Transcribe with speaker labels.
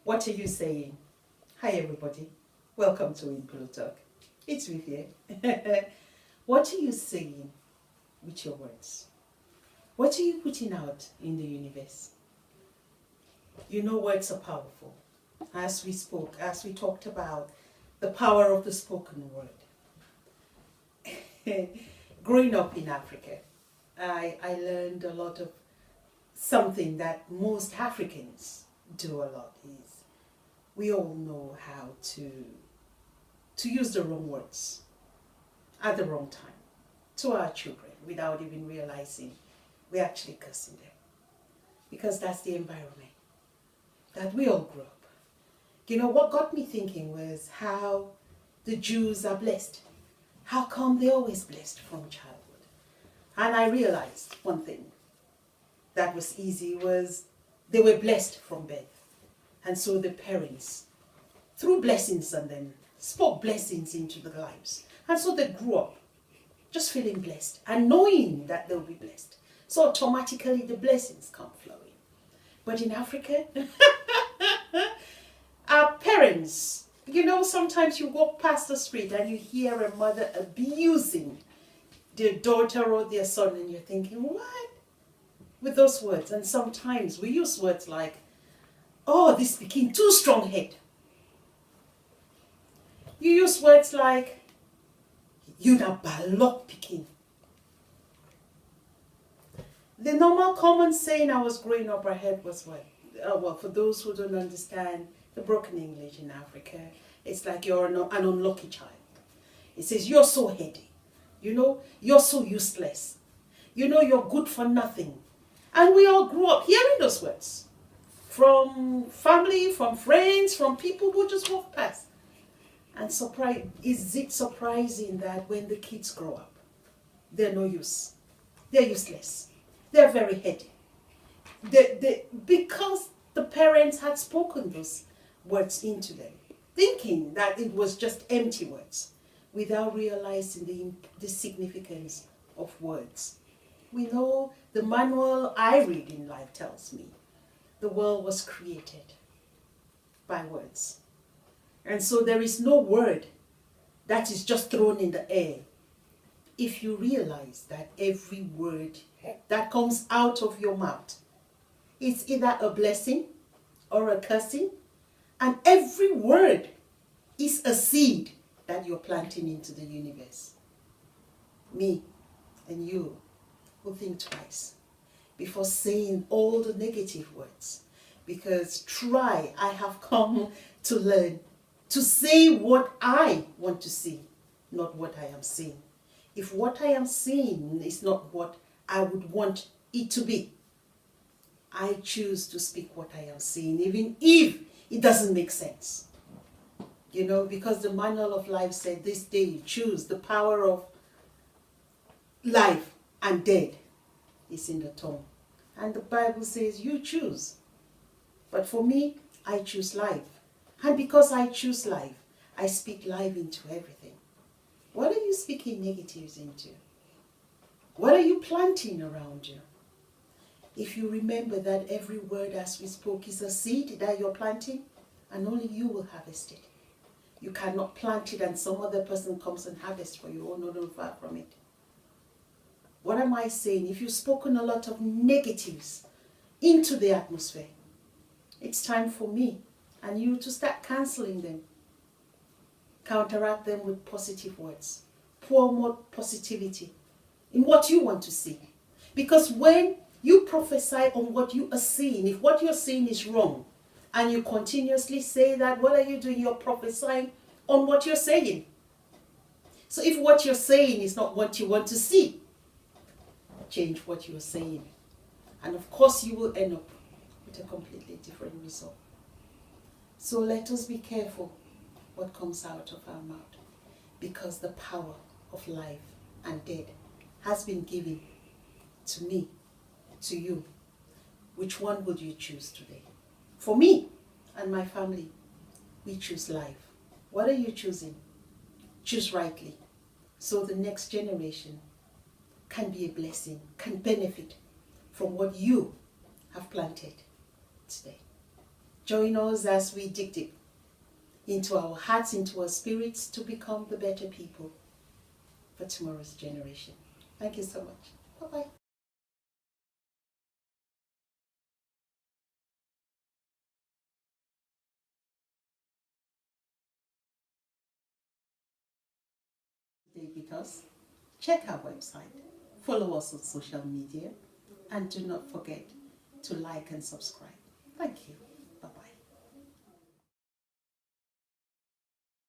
Speaker 1: What are you saying? Hi everybody, welcome to Impro Talk. It's Ruth here. What are you saying with your words? What are you putting out in the universe? You know words are powerful. As we talked about the power of the spoken word. Growing up in Africa, I learned a lot of something that most Africans do a lot is we all know how to use the wrong words at the wrong time to our children without even realizing we're actually cursing them. Because that's the environment that we all grew up. You know, what got me thinking was how the Jews are blessed. How come they're always blessed from childhood? And I realized one thing that was easy was they were blessed from birth. And so the parents threw blessings on them, spoke blessings into their lives. And so they grew up just feeling blessed and knowing that they'll be blessed. So automatically the blessings come flowing. But in Africa, our parents, you know, sometimes you walk past the street and you hear a mother abusing their daughter or their son and you're thinking, what? With those words. And sometimes we use words like, oh, this became too strong-headed. You use words like, you na balok pikin. The normal common saying I was growing up, I heard was what? Well, for those who don't understand the broken English in Africa, it's like you're an unlucky child. It says, you're so heady. You know, you're so useless. You know, you're good for nothing. And we all grew up hearing those words. From family, from friends, from people who just walk past. And is it surprising that when the kids grow up, they're no use. They're useless. They're very heady. Because the parents had spoken those words into them, thinking that it was just empty words, without realizing the significance of words. We know the manual I read in life tells me the world was created by words. And so there is no word that is just thrown in the air. If you realize that every word that comes out of your mouth is either a blessing or a cursing, and every word is a seed that you're planting into the universe. Me and you will think twice before saying all the negative words. Because I have come to learn to say what I want to see, not what I am saying. If what I am saying is not what I would want it to be, I choose to speak what I am saying, even if it doesn't make sense. You know, because the manual of life said this day you choose. The power of life and death is in the tongue. And the Bible says you choose. But for me, I choose life. And because I choose life, I speak life into everything. What are you speaking negatives into? What are you planting around you? If you remember that every word as we spoke is a seed that you're planting, and only you will harvest it. You cannot plant it and some other person comes and harvests for you. Oh, no, far from it. What am I saying? If you've spoken a lot of negatives into the atmosphere, it's time for me and you to start cancelling them. Counteract them with positive words. Pour more positivity in what you want to see. Because when you prophesy on what you are seeing, if what you're seeing is wrong, and you continuously say that, what are you doing? You're prophesying on what you're saying. So if what you're saying is not what you want to see, change what you're saying. And of course you will end up with a completely different result. So let us be careful what comes out of our mouth, because the power of life and death has been given to me, to you. Which one would you choose today? For me and my family, we choose life. What are you choosing? Choose rightly, so the next generation can be a blessing, can benefit from what you have planted today. Join us as we dig deep into our hearts, into our spirits, to become the better people for tomorrow's generation. Thank you so much. Bye-bye. Stay with us. Check our website. Follow us on social media. And do not forget to like and subscribe. Thank you.